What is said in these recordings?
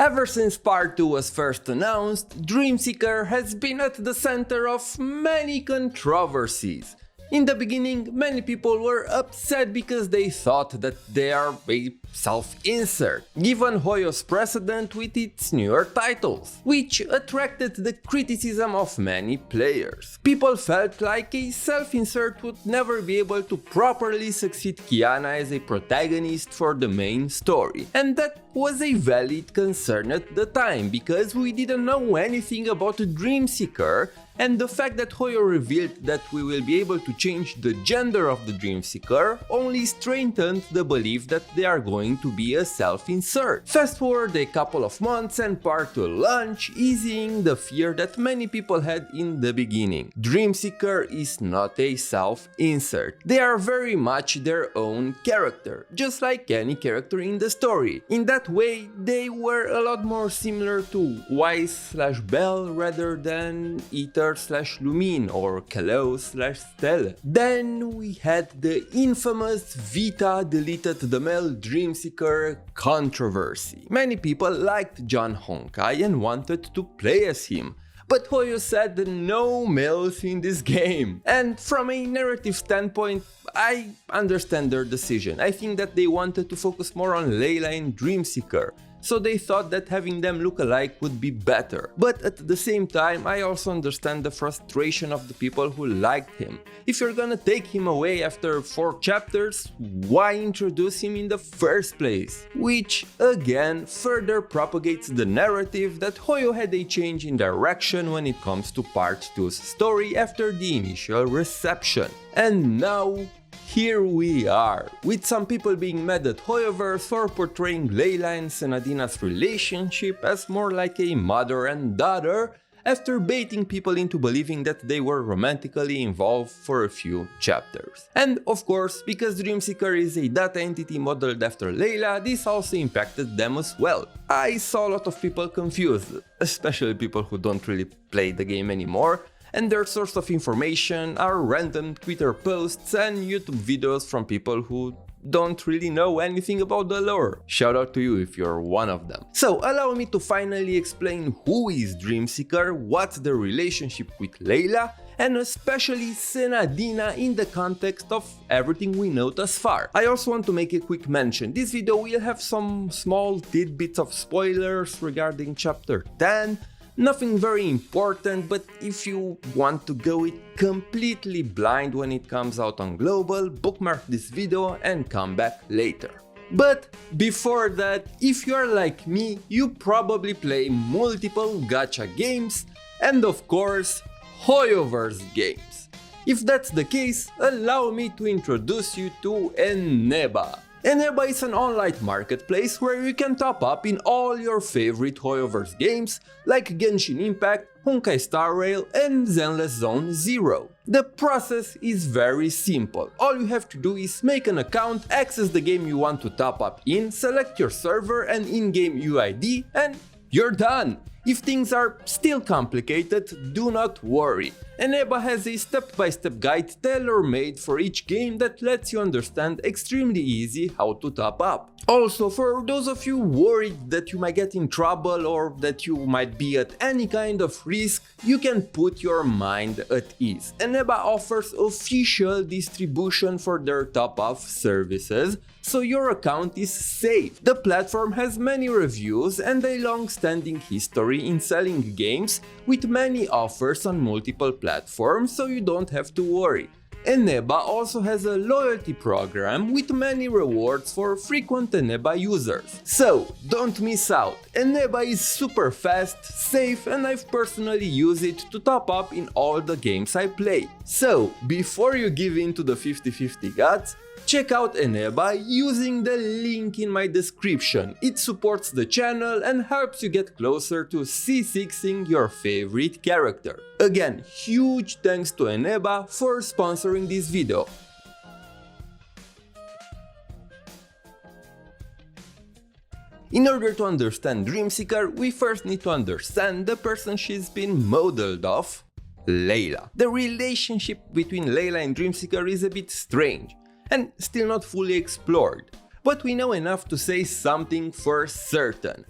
Ever since Part 2 was first announced, Dreamseeker has been at the center of many controversies. In the beginning, many people were upset because they thought that they are a self-insert, given HoYo's precedent with its newer titles, which attracted the criticism of many players. People felt like a self-insert would never be able to properly succeed Kiana as a protagonist for the main story, and that was a valid concern at the time, because we didn't know anything about Dreamseeker, and the fact that HoYo revealed that we will be able to change the gender of the Dreamseeker only strengthened the belief that they are going to be a self-insert. Fast forward a couple of months and Part 2 launch, easing the fear that many people had in the beginning. Dreamseeker is not a self-insert. They are very much their own character, just like any character in the story. In that way, they were a lot more similar to Weiss/Bell rather than Ether/Lumine or Kalo/Stella. Then we had the infamous Vita deleted the male Dreamseeker controversy. Many people liked John Honkai and wanted to play as him, but HoYo said no males in this game. And from a narrative standpoint, I understand their decision. I think that they wanted to focus more on Leylah and Dreamseeker, so they thought that having them look alike would be better. But at the same time, I also understand the frustration of the people who liked him. If you're gonna take him away after 4 chapters, why introduce him in the first place? Which, again, further propagates the narrative that HoYo had a change in direction when it comes to Part 2's story after the initial reception. And now, here we are, with some people being mad at HoYoverse for portraying Leylah and Senadina's relationship as more like a mother and daughter, after baiting people into believing that they were romantically involved for a few chapters. And of course, because Dreamseeker is a data entity modeled after Leylah, this also impacted them as well. I saw a lot of people confused, especially people who don't really play the game anymore, and their source of information are random Twitter posts and YouTube videos from people who don't really know anything about the lore. Shout out to you if you're one of them. So allow me to finally explain who is Dreamseeker, what's the relationship with Leylah, and especially Senadina in the context of everything we know thus far. I also want to make a quick mention. This video will have some small tidbits of spoilers regarding chapter 10, nothing very important, but if you want to go it completely blind when it comes out on global, bookmark this video and come back later. But before that, if you are like me, you probably play multiple gacha games and of course HoYoverse games. If that's the case, allow me to introduce you to Eneba. Eneba is an online marketplace where you can top up in all your favorite HoYoverse games like Genshin Impact, Honkai Star Rail and Zenless Zone Zero. The process is very simple. All you have to do is make an account, access the game you want to top up in, select your server and in-game UID, and you're done! If things are still complicated, do not worry. Eneba has a step-by-step guide tailor-made for each game that lets you understand extremely easy how to top up. Also, for those of you worried that you might get in trouble or that you might be at any kind of risk, you can put your mind at ease. Eneba offers official distribution for their top-up services, so your account is safe. The platform has many reviews and a long-standing history in selling games with many offers on multiple platforms, so you don't have to worry. Eneba also has a loyalty program with many rewards for frequent Eneba users. So, don't miss out. Eneba is super fast, safe, and I've personally used it to top up in all the games I play. So, before you give in to the 50-50 guts, check out Eneba using the link in my description. It supports the channel and helps you get closer to C6ing your favorite character. Again, huge thanks to Eneba for sponsoring this video. In order to understand Dreamseeker, we first need to understand the person she's been modeled off, Leylah. The relationship between Leylah and Dreamseeker is a bit strange and still not fully explored, but we know enough to say something for certain.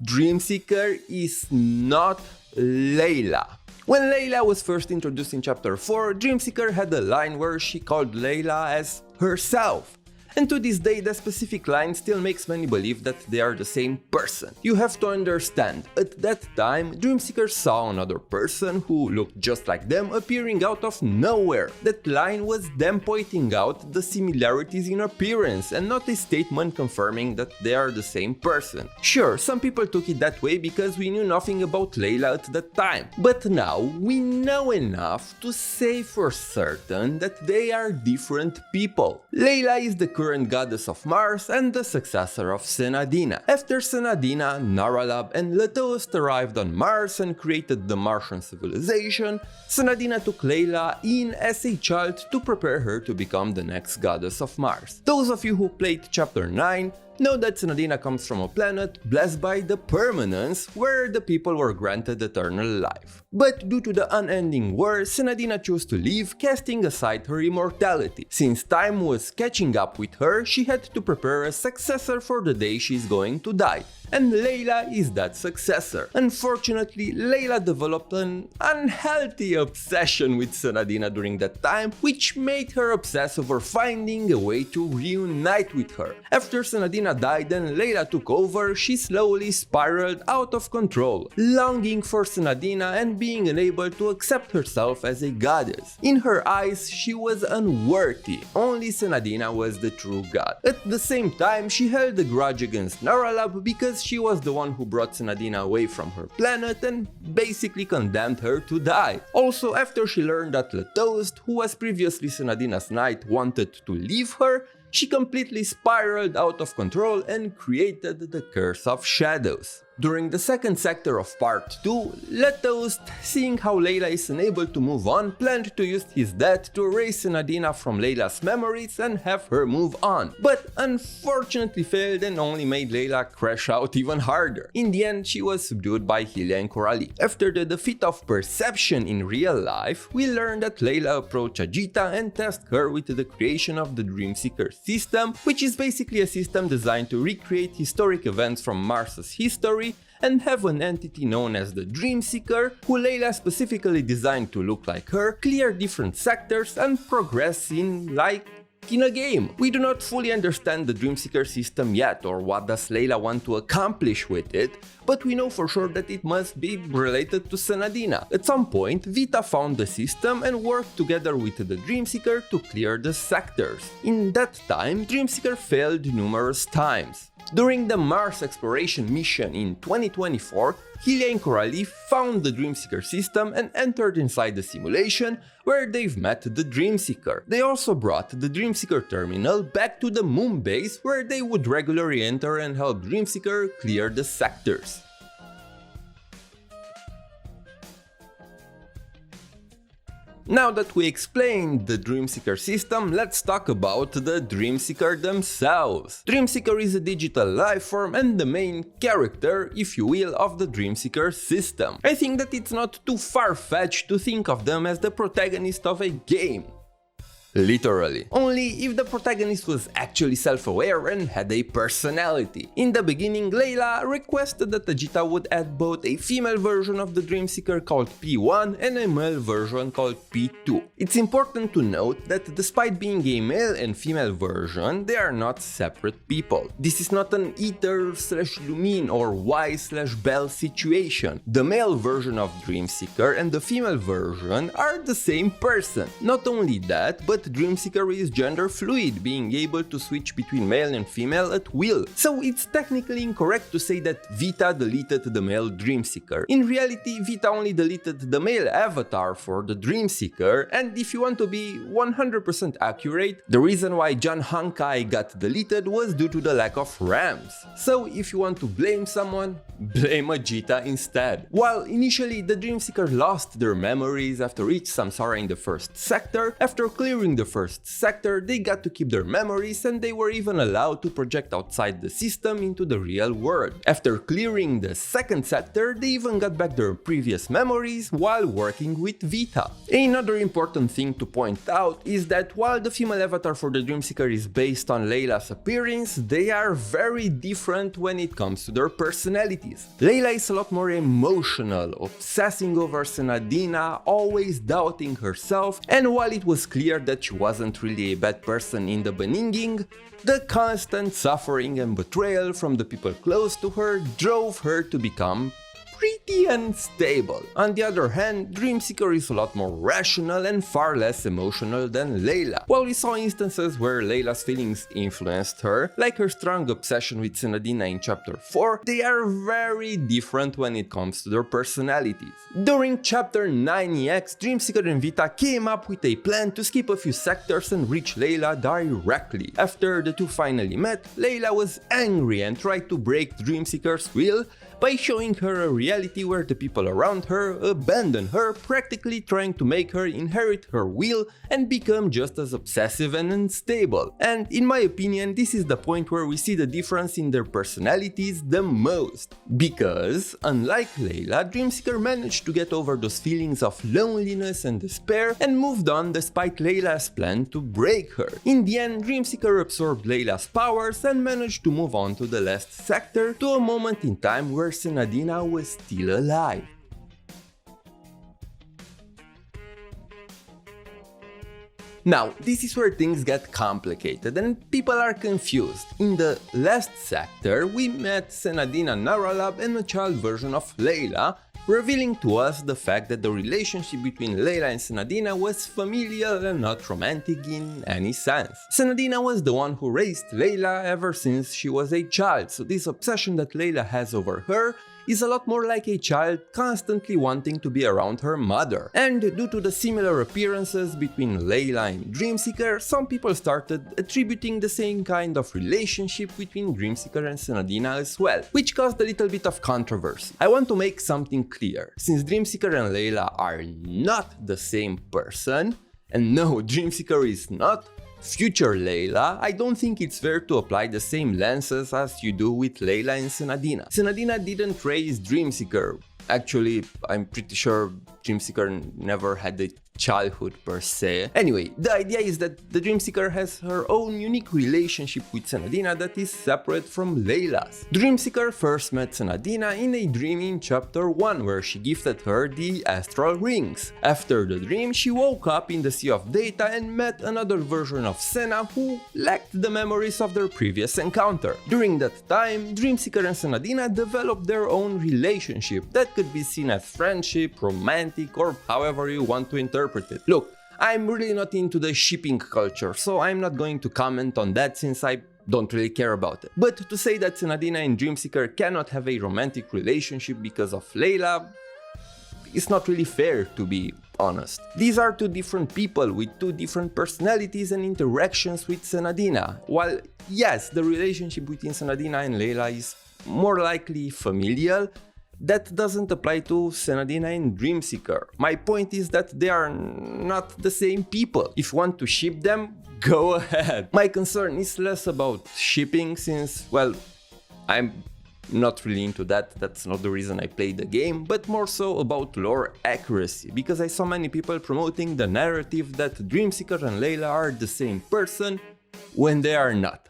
Dreamseeker is not Leylah. When Leylah was first introduced in Chapter 4, Dreamseeker had a line where she called Leylah as herself. And to this day, the specific line still makes many believe that they are the same person. You have to understand, at that time, Dreamseeker saw another person who looked just like them appearing out of nowhere. That line was them pointing out the similarities in appearance and not a statement confirming that they are the same person. Sure, some people took it that way because we knew nothing about Leylah at that time. But now, we know enough to say for certain that they are different people. Leylah is the current goddess of Mars and the successor of Senadina. After Senadina, Naralab and Latost arrived on Mars and created the Martian civilization, Senadina took Leylah in as a child to prepare her to become the next goddess of Mars. Those of you who played Chapter 9 know that Senadina comes from a planet blessed by the permanence, where the people were granted eternal life. But due to the unending war, Senadina chose to leave, casting aside her immortality. Since time was catching up with her, she had to prepare a successor for the day she's going to die. And Leylah is that successor. Unfortunately, Leylah developed an unhealthy obsession with Senadina during that time, which made her obsess over finding a way to reunite with her. After Senadina died and Leylah took over, she slowly spiraled out of control, longing for Senadina and being unable to accept herself as a goddess. In her eyes, she was unworthy. Only Senadina was the true god. At the same time, she held a grudge against Naralab because she was the one who brought Senadina away from her planet and basically condemned her to die. Also, after she learned that Latost, who was previously Senadina's knight, wanted to leave her, she completely spiraled out of control and created the Curse of Shadows. During the second sector of Part 2, Latost, seeing how Leylah is unable to move on, planned to use his death to erase Senadina from Leylah's memories and have her move on, but unfortunately failed and only made Leylah crash out even harder. In the end, she was subdued by Leylah and Coralie. After the defeat of Perception in real life, we learned that Leylah approached Ajita and tasked her with the creation of the Dreamseeker system, which is basically a system designed to recreate historic events from Mars's history and have an entity known as the Dreamseeker, who Leylah specifically designed to look like her, clear different sectors and progress in a game. We do not fully understand the Dreamseeker system yet, or what does Leylah want to accomplish with it, but we know for sure that it must be related to Senadina. At some point, Vita found the system and worked together with the Dreamseeker to clear the sectors. In that time, Dreamseeker failed numerous times. During the Mars exploration mission in 2024, Leylah and Coralie found the Dreamseeker system and entered inside the simulation, where they've met the Dreamseeker. They also brought the Dreamseeker terminal back to the moon base, where they would regularly enter and help Dreamseeker clear the sectors. Now that we explained the Dreamseeker system, let's talk about the Dreamseeker themselves. Dreamseeker is a digital life form and the main character, if you will, of the Dreamseeker system. I think that it's not too far-fetched to think of them as the protagonist of a game. Literally. Only if the protagonist was actually self-aware and had a personality. In the beginning, Leylah requested that Ajita would add both a female version of the Dreamseeker called P1 and a male version called P2. It's important to note that despite being a male and female version, they are not separate people. This is not an Ether/Lumine or Y/Bell situation. The male version of Dreamseeker and the female version are the same person. Not only that, but Dreamseeker is gender fluid, being able to switch between male and female at will. So it's technically incorrect to say that Vita deleted the male Dreamseeker. In reality, Vita only deleted the male avatar for the Dreamseeker, and if you want to be 100% accurate, the reason why John Honkai got deleted was due to the lack of RAMs. So if you want to blame someone, blame Ajita instead. While initially the Dreamseeker lost their memories after each Samsara in the first sector, after clearing During the first sector, they got to keep their memories and they were even allowed to project outside the system into the real world. After clearing the second sector, they even got back their previous memories while working with Vita. Another important thing to point out is that while the female avatar for the Dreamseeker is based on Leylah's appearance, they are very different when it comes to their personalities. Leylah is a lot more emotional, obsessing over Senadina, always doubting herself, and while it was clear that she wasn't really a bad person in the beginning, the constant suffering and betrayal from the people close to her drove her to become pretty unstable. On the other hand, Dreamseeker is a lot more rational and far less emotional than Leylah. While we saw instances where Leylah's feelings influenced her, like her strong obsession with Senadina in chapter 4, they are very different when it comes to their personalities. During chapter 9EX, Dreamseeker and Vita came up with a plan to skip a few sectors and reach Leylah directly. After the two finally met, Leylah was angry and tried to break Dreamseeker's will by showing her a reality where the people around her abandon her, practically trying to make her inherit her will and become just as obsessive and unstable. And in my opinion, this is the point where we see the difference in their personalities the most. Because, unlike Leylah, Dreamseeker managed to get over those feelings of loneliness and despair and moved on despite Leylah's plan to break her. In the end, Dreamseeker absorbed Leylah's powers and managed to move on to the last sector, to a moment in time where Senadina was still alive. Now, this is where things get complicated and people are confused. In the last sector, we met Senadina Naralab and a child version of Leylah, revealing to us the fact that the relationship between Leylah and Senadina was familial and not romantic in any sense. Senadina was the one who raised Leylah ever since she was a child, so this obsession that Leylah has over her is a lot more like a child constantly wanting to be around her mother. And due to the similar appearances between Leylah and Dreamseeker, some people started attributing the same kind of relationship between Dreamseeker and Senadina as well, which caused a little bit of controversy. I want to make something clear. Since Dreamseeker and Leylah are not the same person, and no, Dreamseeker is not future Leylah, I don't think it's fair to apply the same lenses as you do with Leylah and Senadina. Senadina didn't raise Dreamseeker. Actually, I'm pretty sure Dreamseeker never had a childhood per se. Anyway, the idea is that the Dreamseeker has her own unique relationship with Senadina that is separate from Leylah's. Dreamseeker first met Senadina in a dream in chapter 1 where she gifted her the astral rings. After the dream, she woke up in the Sea of Data and met another version of Sena who lacked the memories of their previous encounter. During that time, Dreamseeker and Senadina developed their own relationship that could be seen as friendship, romantic, or however you want to interpret it. Look, I'm really not into the shipping culture, so I'm not going to comment on that since I don't really care about it. But to say that Senadina and Dreamseeker cannot have a romantic relationship because of Leylah, it's not really fair, to be honest. These are two different people with two different personalities and interactions with Senadina. While yes, the relationship between Senadina and Leylah is more likely familial, that doesn't apply to Senadina and Dreamseeker. My point is that they are not the same people. If you want to ship them, go ahead. My concern is less about shipping since, well, I'm not really into that, that's not the reason I played the game, but more so about lore accuracy, because I saw many people promoting the narrative that Dreamseeker and Leylah are the same person when they are not.